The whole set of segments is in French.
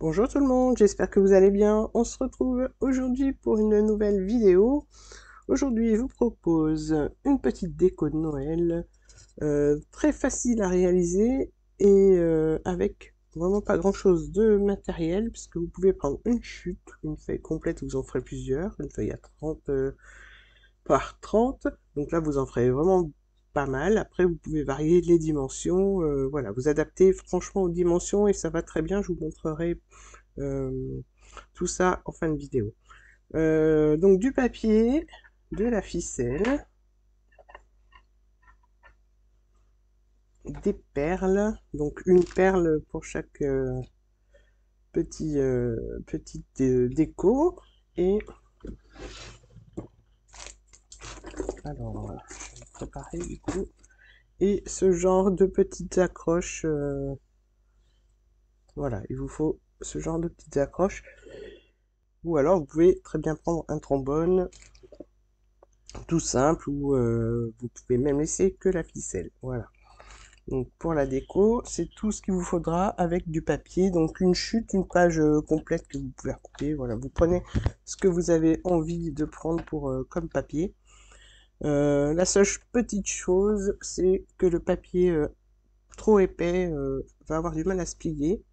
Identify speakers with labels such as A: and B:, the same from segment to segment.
A: Bonjour tout le monde, j'espère que vous allez bien. On se retrouve aujourd'hui pour une nouvelle vidéo. Aujourd'hui, je vous propose une petite déco de Noël, très facile à réaliser et avec vraiment pas grand chose de matériel, puisque vous pouvez prendre une chute, une feuille complète, vous en ferez plusieurs, une feuille à 30 par 30. Donc là, vous en ferez vraiment pas mal. Après, vous pouvez varier les dimensions. Voilà, vous adaptez franchement aux dimensions et ça va très bien. Je vous montrerai euh, tout ça en fin de vidéo. Donc du papier, de la ficelle, des perles, donc une perle pour chaque petite déco. Et alors, je vais préparer du coup. Et ce genre de petites accroches, voilà, il vous faut ce genre de petites accroches. Ou alors vous pouvez très bien prendre un trombone, tout simple, ou vous pouvez même laisser que la ficelle. Voilà. Donc pour la déco, c'est tout ce qu'il vous faudra avec du papier. Donc une chute, une page complète que vous pouvez recouper. Voilà, vous prenez ce que vous avez envie de prendre pour comme papier. La seule petite chose, c'est que le papier trop épais va avoir du mal à se plier.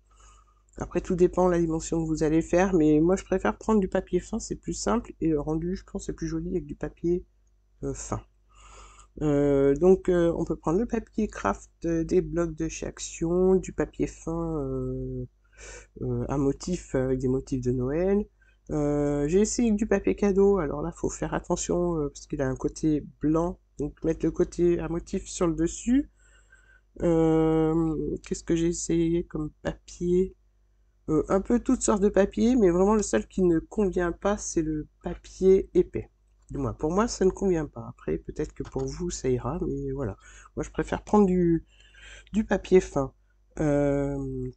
A: Après, tout dépend de la dimension que vous allez faire, mais moi je préfère prendre du papier fin, c'est plus simple, et le rendu, je pense, c'est plus joli avec du papier fin. On peut prendre le papier craft des blocs de chez Action, du papier fin à motifs avec des motifs de Noël. J'ai essayé du papier cadeau, alors là faut faire attention parce qu'il a un côté blanc, donc mettre le côté à motif sur le dessus. Qu'est-ce que j'ai essayé comme papier? Un peu toutes sortes de papiers, mais vraiment le seul qui ne convient pas, c'est le papier épais. Du moins, pour moi, ça ne convient pas. Après, peut-être que pour vous, ça ira, mais voilà. Moi, je préfère prendre du papier fin. Euh,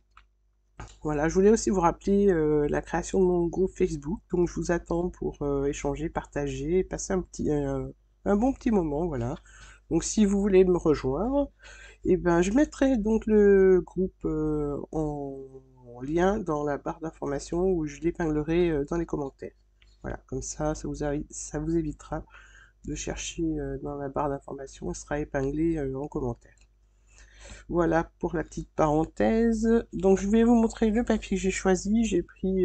A: voilà, je voulais aussi vous rappeler la création de mon groupe Facebook, donc je vous attends pour échanger, partager, passer un bon petit moment, voilà. Donc si vous voulez me rejoindre, et ben, je mettrai donc le groupe en lien dans la barre d'information où je l'épinglerai dans les commentaires. Voilà, comme ça vous évitera de chercher dans la barre d'information, il sera épinglé en commentaire. Voilà pour la petite parenthèse. Donc je vais vous montrer le papier que j'ai choisi. J'ai pris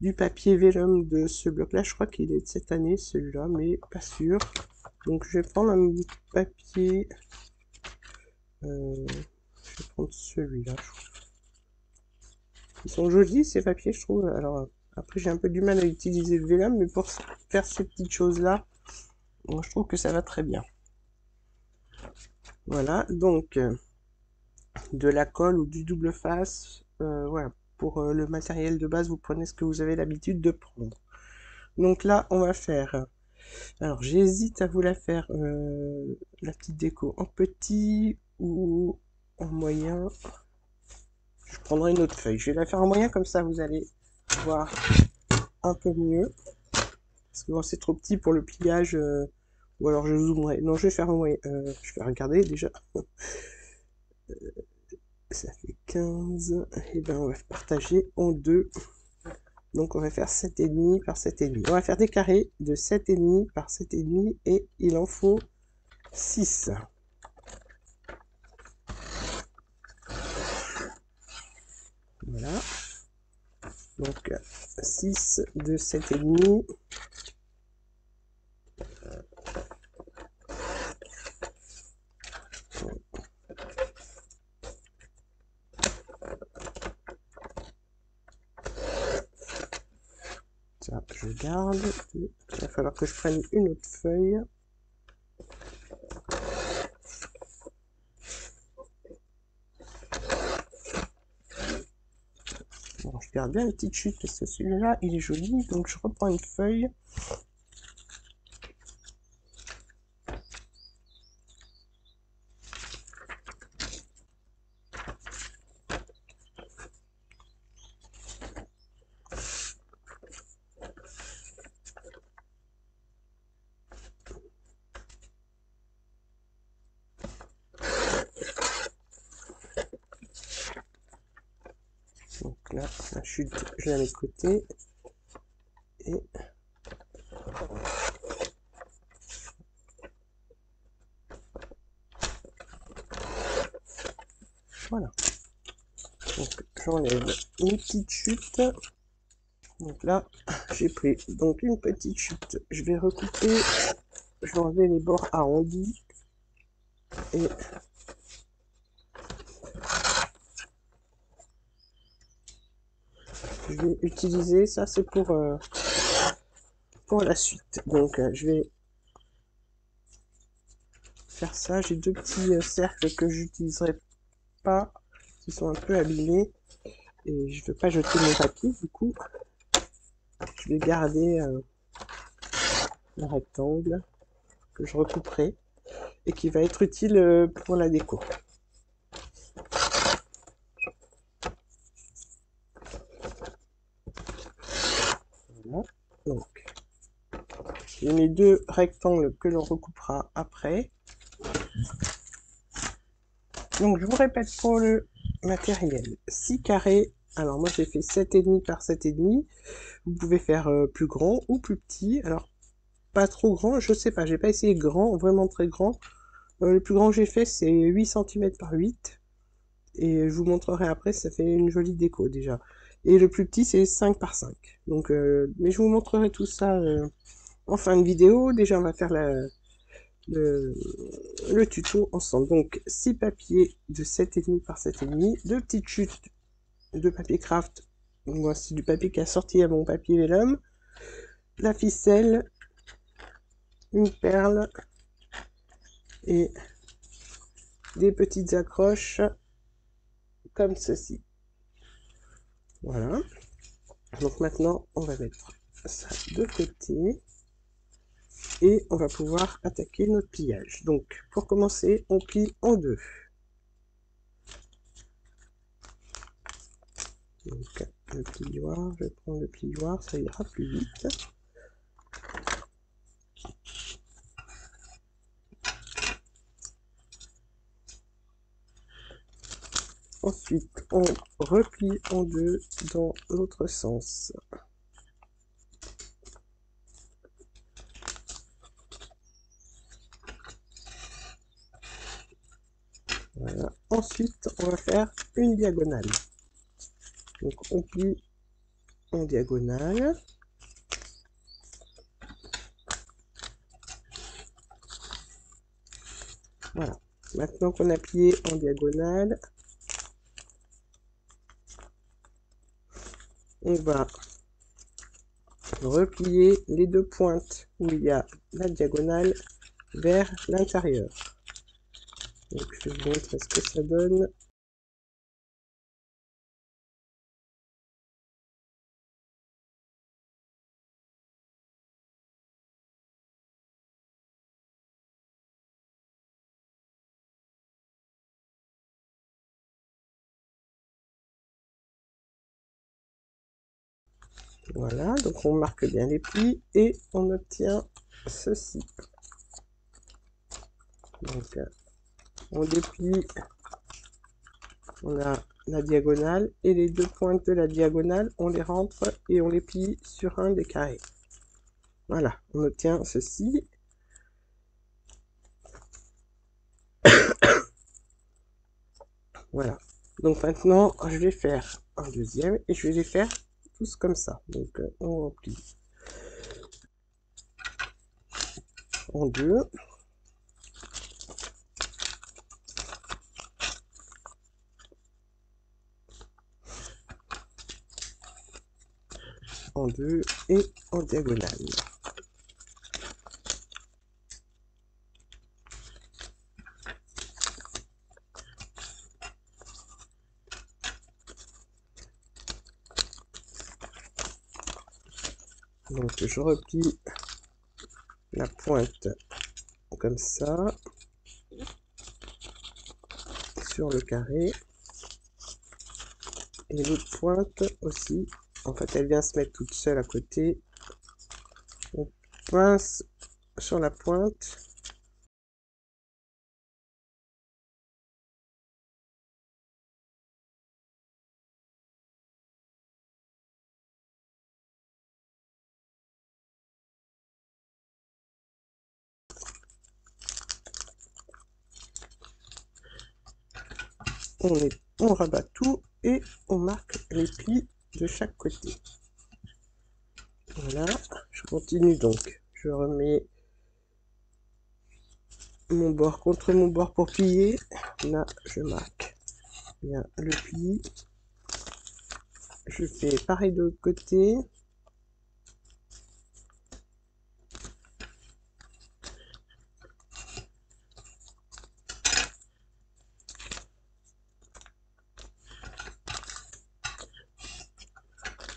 A: du papier vélum de ce bloc-là. Je crois qu'il est de cette année celui-là, mais pas sûr. Donc je vais prendre un papier. Je vais prendre celui-là. Ils sont jolis ces papiers, je trouve. Alors après j'ai un peu du mal à utiliser le vélum, mais pour faire ces petites choses-là, moi, je trouve que ça va très bien. Voilà, donc de la colle ou du double face. Voilà, pour le matériel de base, vous prenez ce que vous avez l'habitude de prendre. Donc là, on va faire. Alors j'hésite à vous la faire la petite déco en petit ou en moyen. Je prendrai une autre feuille. Je vais la faire en moyen comme ça, vous allez voir un peu mieux. Parce que bon, c'est trop petit pour le pliage. Ou alors je zoomerai. Non, je vais faire en moyen. Je vais regarder déjà. Ça fait 15. Et ben on va partager en deux. Donc on va faire 7,5 par 7,5. On va faire des carrés de 7,5 par 7,5 et il en faut 6. Voilà. Donc 6 de 7,5. Ça, je garde. Il va falloir que je prenne une autre feuille. Bon, je garde bien la petite chute parce que celui-là, il est joli. Donc je reprends une feuille. Donc là, la chute, je la mets de côté. Et voilà. Donc j'enlève une petite chute. Donc là, j'ai pris donc une petite chute. Je vais recouper. Je vais enlever les bords arrondis. Et je vais utiliser ça, c'est pour la suite. Donc je vais faire ça. J'ai deux petits cercles que j'utiliserai pas, qui sont un peu abîmés. Et je ne veux pas jeter mon papier, du coup, je vais garder le rectangle que je recouperai et qui va être utile pour la déco. Voilà. Donc, j'ai mes deux rectangles que l'on recoupera après. Donc, je vous répète pour le matériel. 6 carrés. Alors, moi, j'ai fait 7,5 par 7,5. Vous pouvez faire plus grand ou plus petit. Alors, pas trop grand, je sais pas. J'ai pas essayé grand, vraiment très grand. Le plus grand que j'ai fait, c'est 8 cm par 8. Et je vous montrerai après, ça fait une jolie déco déjà. Et le plus petit, c'est 5 par 5. Donc, mais je vous montrerai tout ça en fin de vidéo. Déjà, on va faire le tuto ensemble. Donc, 6 papiers de 7,5 par 7,5. 2 petites chutes de papier craft. Voici du papier qui a sorti à mon papier vélum. La ficelle, une perle et des petites accroches comme ceci. Voilà. Donc maintenant, on va mettre ça de côté et on va pouvoir attaquer notre pliage. Donc, pour commencer, on plie en deux. Donc, le plioir, je vais prendre le plioir, ça ira plus vite. Ensuite, on replie en deux dans l'autre sens. Voilà. Ensuite, on va faire une diagonale. Donc, on plie en diagonale. Voilà. Maintenant qu'on a plié en diagonale, on va replier les deux pointes où il y a la diagonale vers l'intérieur. Donc je vais vous montrer ce que ça donne. Voilà, donc on marque bien les plis et on obtient ceci. Donc on déplie, on a la diagonale et les deux pointes de la diagonale, on les rentre et on les plie sur un des carrés. Voilà, on obtient ceci. Voilà. Donc maintenant, je vais faire un deuxième et je vais les faire tous comme ça. Donc on replie en deux. En deux et en diagonale. Donc je replie la pointe comme ça sur le carré et l'autre pointe aussi. En fait, elle vient se mettre toute seule à côté. On pince sur la pointe. on rabat tout et on marque les plis de chaque côté. Voilà, je continue donc. Je remets mon bord contre mon bord pour plier. Là, je marque bien le pli. Je fais pareil de l'autre côté.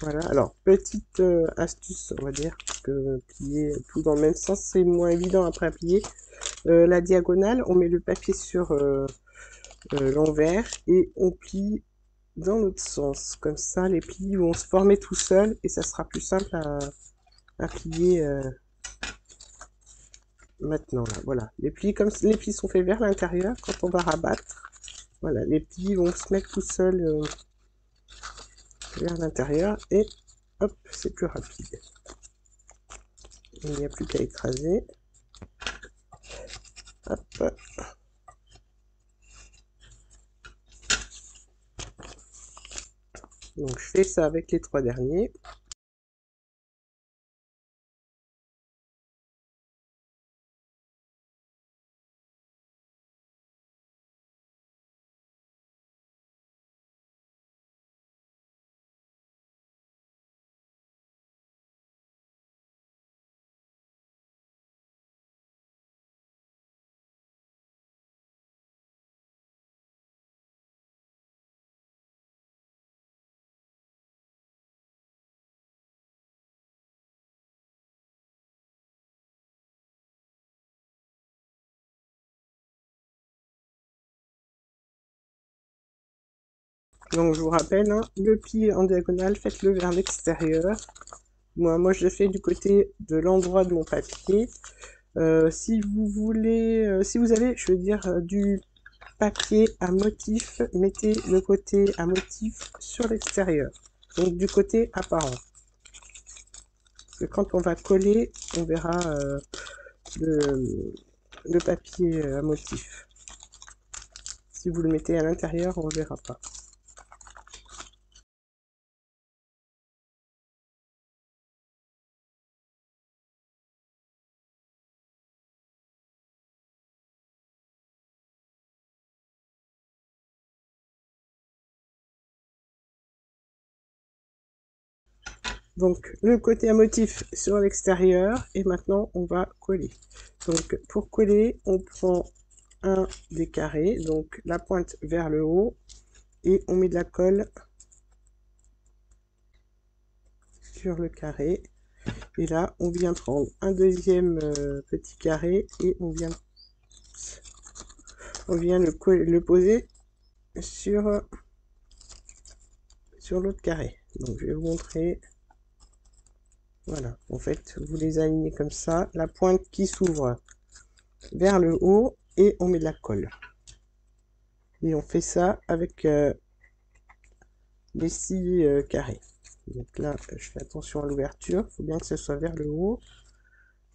A: Voilà, alors petite astuce, on va dire, parce que plier tout dans le même sens, c'est moins évident après à plier. La diagonale, on met le papier sur l'envers et on plie dans l'autre sens. Comme ça, les plis vont se former tout seuls et ça sera plus simple à plier maintenant. Là, voilà, les plis, comme les plis sont faits vers l'intérieur, quand on va rabattre, voilà, les plis vont se mettre tout seuls vers l'intérieur et hop, c'est plus rapide. Il n'y a plus qu'à écraser. Hop. Donc je fais ça avec les 3 derniers. Donc je vous rappelle, hein, le pli en diagonale, faites-le vers l'extérieur. Moi je fais du côté de l'endroit de mon papier. Si vous voulez, si vous avez, je veux dire, du papier à motif, mettez le côté à motif sur l'extérieur. Donc du côté apparent. Parce que quand on va coller, on verra le papier à motif. Si vous le mettez à l'intérieur, on ne verra pas. Donc le côté à motif sur l'extérieur et maintenant on va coller. Donc pour coller, on prend un des carrés, donc la pointe vers le haut et on met de la colle sur le carré. Et là, on vient prendre un deuxième petit carré et on vient le poser sur l'autre carré. Donc je vais vous montrer. Voilà, en fait, vous les alignez comme ça, la pointe qui s'ouvre vers le haut et on met de la colle. Et on fait ça avec les 6 carrés. Donc là, je fais attention à l'ouverture, il faut bien que ce soit vers le haut.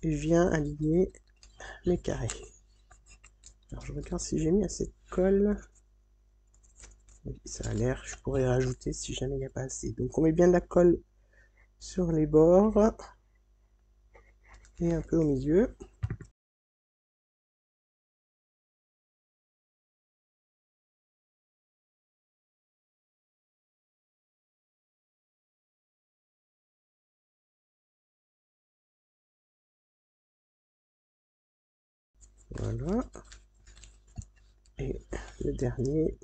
A: Et je viens aligner mes carrés. Alors je regarde si j'ai mis assez de colle. Oui, ça a l'air, je pourrais rajouter si jamais il n'y a pas assez. Donc on met bien de la colle sur les bords et un peu au milieu. Voilà. Et le dernier.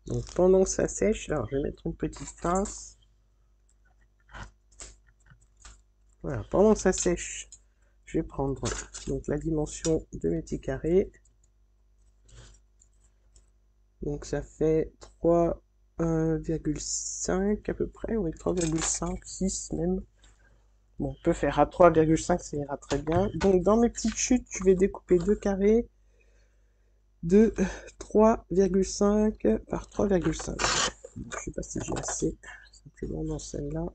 A: Donc pendant que ça sèche, alors je vais mettre une petite pince. Voilà, pendant que ça sèche, je vais prendre donc la dimension de mes petits carrés. Donc ça fait 3,5 à peu près, oui 3,5, 6 même. Bon, on peut faire à 3,5, ça ira très bien. Donc dans mes petites chutes, je vais découper 2 carrés de 3,5 par 3,5. Je sais pas si j'ai assez simplement dans celle-là.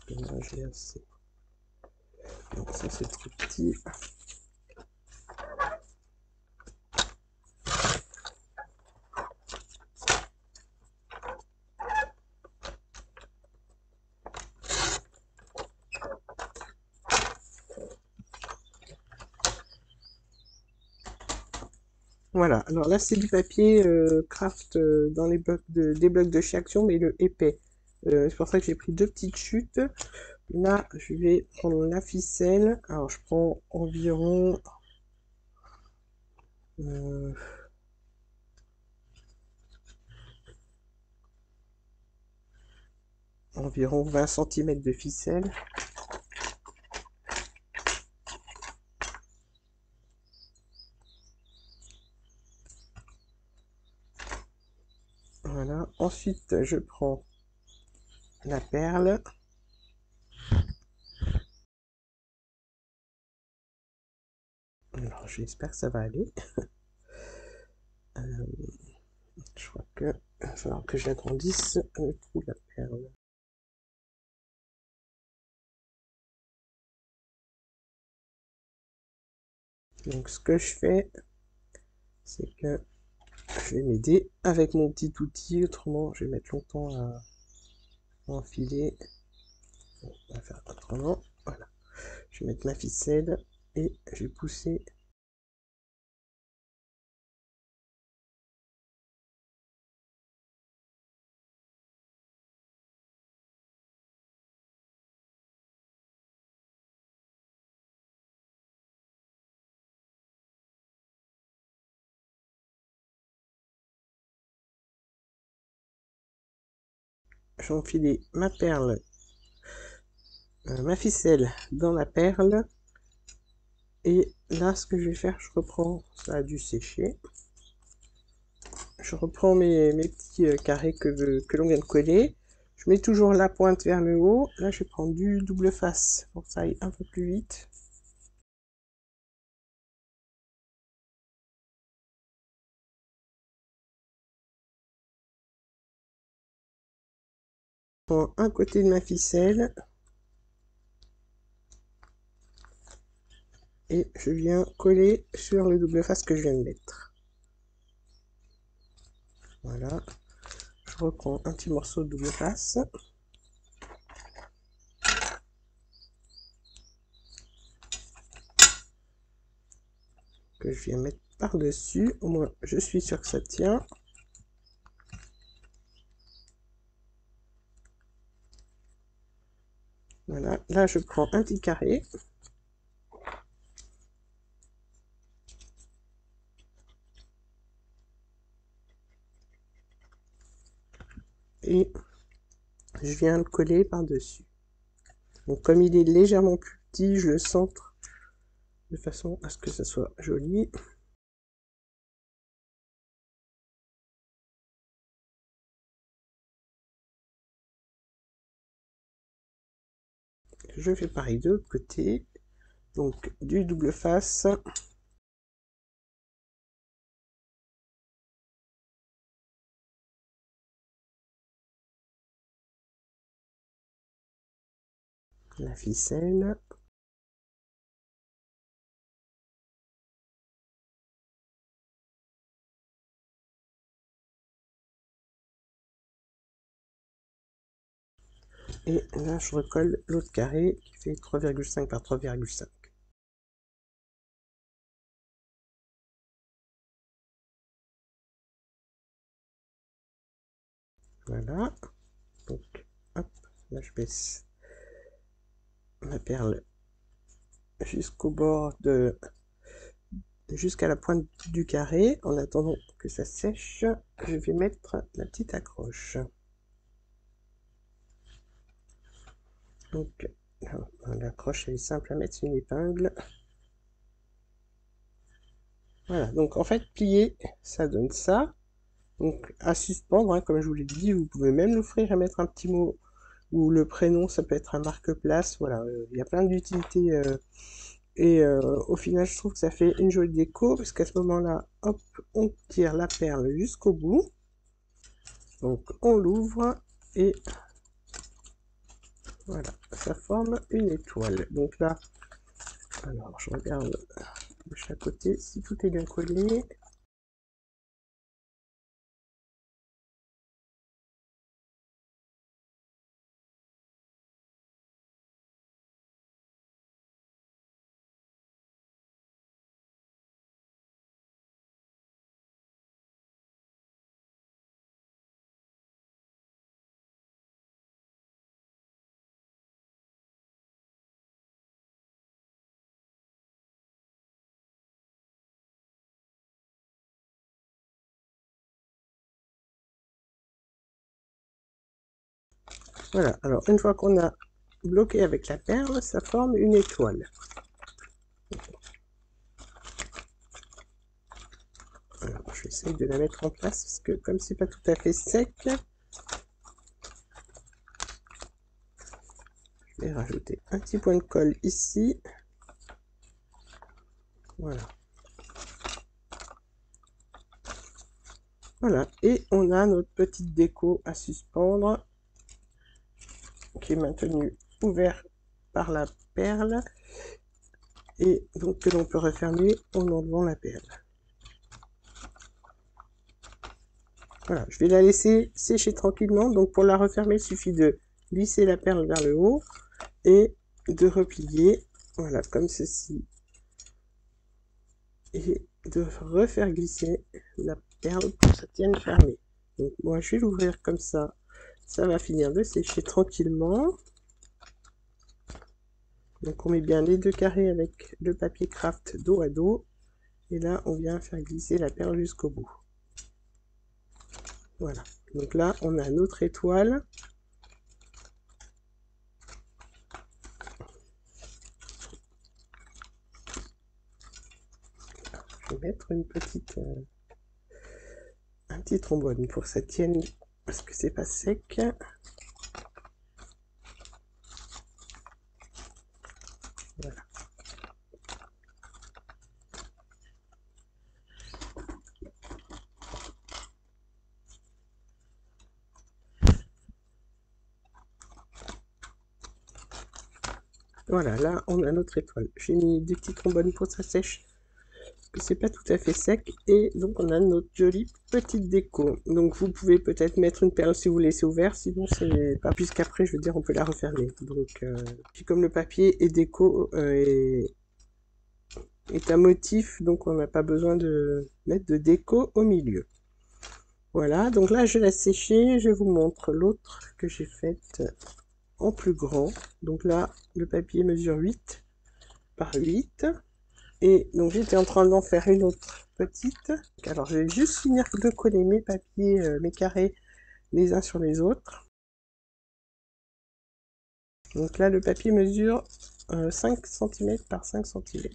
A: que là j'ai assez. Donc ça c'est trop petit. Voilà, alors là c'est du papier craft dans les blocs des blocs de chez Action, mais le épais. C'est pour ça que j'ai pris 2 petites chutes. Là, je vais prendre la ficelle. Alors, je prends environ environ 20 cm de ficelle. Voilà. Ensuite, je prends la perle. Alors, j'espère que ça va aller. Je crois que il va falloir que j'agrandisse le trou de la perle. Donc, ce que je fais, c'est que je vais m'aider avec mon petit outil. Autrement, je vais mettre longtemps à enfiler. On va faire autrement. Voilà. Je vais mettre ma ficelle et je vais pousser. J'ai enfilé ma perle, ma ficelle dans la perle. Et là, ce que je vais faire, je reprends, ça a dû sécher. Je reprends mes petits carrés que l'on vient de coller. Je mets toujours la pointe vers le haut. Là, je vais prendre du double face pour que ça aille un peu plus vite. Je prends un côté de ma ficelle. Et je viens coller sur le double face que je viens de mettre. Voilà. Je reprends un petit morceau de double face. Que je viens mettre par-dessus. Au moins, je suis sûr que ça tient. Voilà. Là, je prends un petit carré. Et je viens le coller par-dessus. Donc comme il est légèrement plus petit, je le centre de façon à ce que ça soit joli. Je fais pareil de l'autre côté. Donc du double face. La ficelle. Et là, je recolle l'autre carré qui fait 3,5 par 3,5. Voilà. Donc, hop, là je baisse ma perle jusqu'au bord jusqu'à la pointe du carré. En attendant que ça sèche, je vais mettre la petite accroche. Donc, l'accroche elle est simple à mettre, c'est une épingle. Voilà, donc en fait, plier, ça donne ça. Donc à suspendre, hein, comme je vous l'ai dit, vous pouvez même l'offrir et mettre un petit mot ou le prénom, ça peut être un marque-place. Voilà, il y a plein d'utilités. Et au final, je trouve que ça fait une jolie déco, parce qu'à ce moment-là, hop, on tire la perle jusqu'au bout. Donc on l'ouvre et Voilà, ça forme une étoile. Donc là, alors je regarde de chaque côté si tout est bien collé. Voilà, alors une fois qu'on a bloqué avec la perle, ça forme une étoile. Alors, je vais essayer de la mettre en place parce que comme c'est pas tout à fait sec, je vais rajouter un petit point de colle ici. Voilà. Voilà, et on a notre petite déco à suspendre qui est maintenue ouverte par la perle et donc que l'on peut refermer en enlevant la perle. Voilà, je vais la laisser sécher tranquillement. Donc pour la refermer, il suffit de glisser la perle vers le haut et de replier, voilà, comme ceci. Et de refaire glisser la perle pour que ça tienne fermé. Donc moi je vais l'ouvrir comme ça, ça va finir de sécher tranquillement. Donc on met bien les deux carrés avec le papier craft dos à dos. Et là on vient faire glisser la perle jusqu'au bout. Voilà, donc là on a notre étoile. Je vais mettre une petite, un petit trombone pour que ça tienne parce que c'est pas sec. Voilà. Voilà, là on a notre étoile. J'ai mis des petits trombones pour que ça sèche, parce que c'est pas tout à fait sec. Et donc on a notre jolie petite déco. Donc vous pouvez peut-être mettre une perle si vous laissez ouvert, sinon c'est pas. Puisqu'après je veux dire on peut la refermer. Donc puis comme le papier est déco est un motif, donc on n'a pas besoin de mettre de déco au milieu. Voilà, donc là je laisse sécher. Je vous montre l'autre que j'ai faite en plus grand. Donc là le papier mesure 8 par 8. Et donc j'étais en train d'en faire une autre petite. Alors je vais juste finir de coller mes papiers, mes carrés les uns sur les autres. Donc là le papier mesure 5 cm par 5 cm.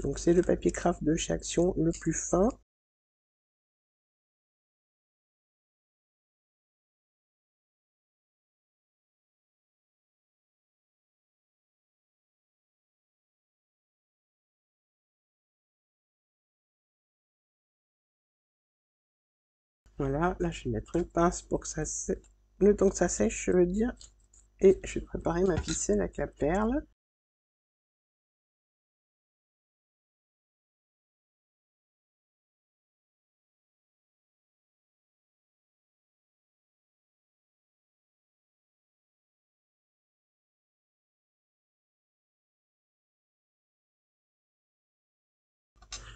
A: Donc c'est le papier craft de chez Action, le plus fin. Voilà, là je vais mettre une pince pour que ça sèche, le temps que ça sèche, je veux dire. Et je vais préparer ma ficelle avec la perle.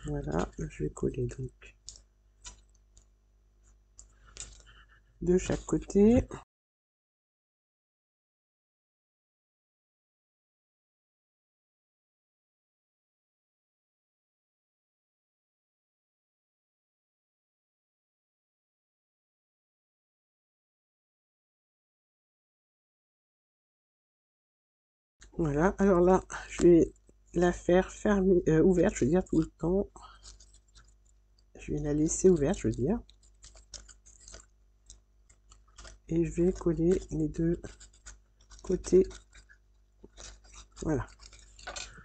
A: Voilà, je vais coller donc de chaque côté. Voilà, alors là, je vais la faire fermer, ouverte, je veux dire, tout le temps. Je vais la laisser ouverte, je veux dire. Et je vais coller les deux côtés. Voilà.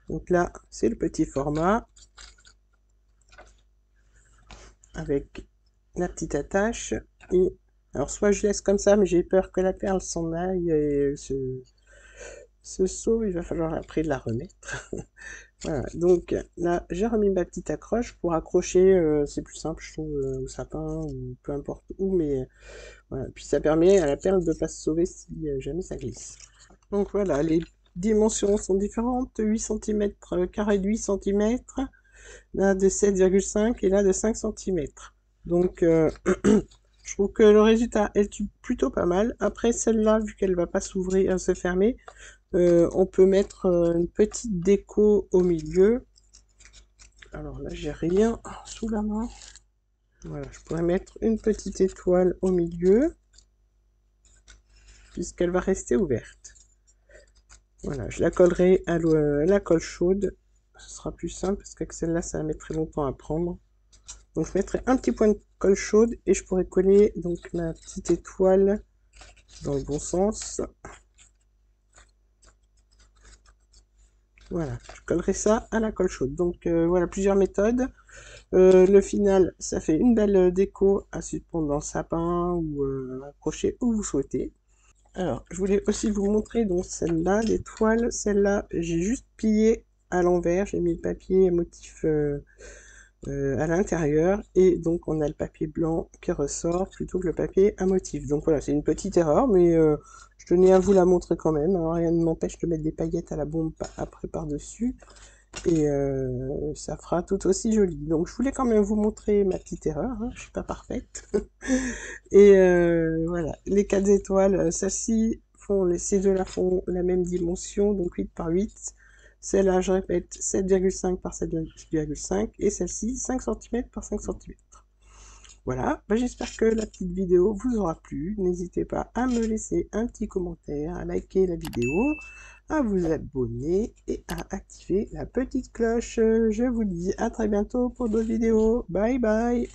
A: Donc là, c'est le petit format avec la petite attache et Alors soit je laisse comme ça, mais j'ai peur que la perle s'en aille et ce seau, il va falloir après la remettre. Voilà, donc là j'ai remis ma petite accroche pour accrocher, c'est plus simple je trouve, au sapin ou peu importe où, mais voilà. Puis ça permet à la perle de ne pas se sauver si jamais ça glisse. Donc voilà, les dimensions sont différentes, 8 cm, carré de 8 cm, là de 7,5 et là de 5 cm. Donc je trouve que le résultat est plutôt pas mal. Après celle-là, vu qu'elle va pas s'ouvrir, se fermer, on peut mettre une petite déco au milieu. Alors là, j'ai rien sous la main. Voilà, je pourrais mettre une petite étoile au milieu, puisqu'elle va rester ouverte. Voilà, je la collerai à la colle chaude. Ce sera plus simple, parce qu'avec celle-là, ça va mettre très longtemps à prendre. Donc je mettrai un petit point de colle chaude, et je pourrai coller donc ma petite étoile dans le bon sens. Voilà, je collerai ça à la colle chaude. Donc voilà, plusieurs méthodes. Le final, ça fait une belle déco à suspendre dans le sapin ou accrocher où vous souhaitez. Alors, je voulais aussi vous montrer donc celle-là, l'étoile. Celle-là, j'ai juste plié à l'envers. J'ai mis le papier motif à l'intérieur. Et donc, on a le papier blanc qui ressort plutôt que le papier à motif. Donc voilà, c'est une petite erreur, mais je tenais à vous la montrer quand même. Alors, rien ne m'empêche de mettre des paillettes à la bombe après par-dessus. Et ça fera tout aussi joli. Donc je voulais quand même vous montrer ma petite erreur, hein, je suis pas parfaite. Et voilà, les 4 étoiles, celles-ci ces deux-là font la même dimension, donc 8 par 8. Celle-là, je répète, 7,5 par 7,5 et celle-ci 5 cm par 5 cm. Voilà, bah, j'espère que la petite vidéo vous aura plu. N'hésitez pas à me laisser un petit commentaire, à liker la vidéo, à vous abonner et à activer la petite cloche. Je vous dis à très bientôt pour d'autres vidéos. Bye bye!